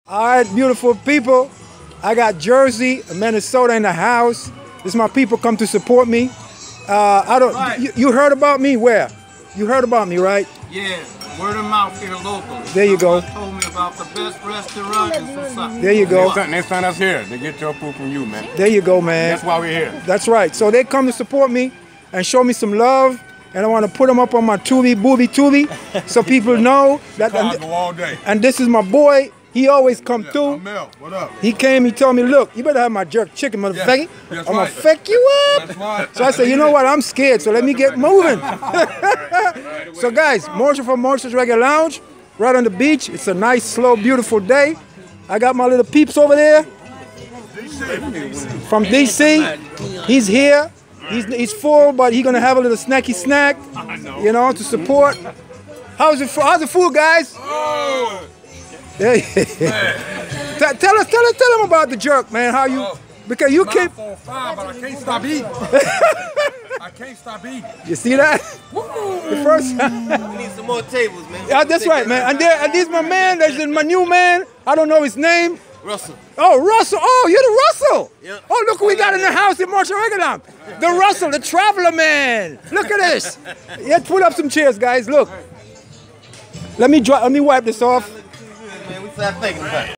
All right, beautiful people. I got Jersey, Minnesota in the house. This is my people come to support me. You heard about me where? You heard about me, right? Yeah, word of mouth here locally. There you go. Told me about the best restaurant in Sussex. There you go. They sent us here to get your food from you, man. There you go, man. That's why we're here. That's right. So they come to support me and show me some love. And I want to put them up on my Tubi, so people know that. All day. And this is my boy. He always come through. Mel, what up? He came, he told me, look, you better have my jerk chicken, motherfucker. Yes, I'm going to fuck you up. That's right. So I said, you know what, I'm scared, so let me get moving. So guys, Motion for Motion's Reggae Lounge, right on the beach. It's a nice, slow, beautiful day. I got my little peeps over there. From DC. He's here. He's full, but he's going to have a little snacky snack, you know, to support. How's the food, guys? Oh. Yeah. Tell them about the jerk, man. How you? Because you keep. 5, but I can't stop eating. I can't stop eating. You see that? The first. We need some more tables, man. Yeah, that's right, man. And this my man. That's my new man. I don't know his name. Russell. Oh, Russell. Oh, you're the Russell. Yep. Oh, look who we got in the house in Marshall Regalam. The Russell, the traveler man. Look at this. Yeah, put up some chairs, guys. Look. Let me wipe this off. Man, we start thinking about it.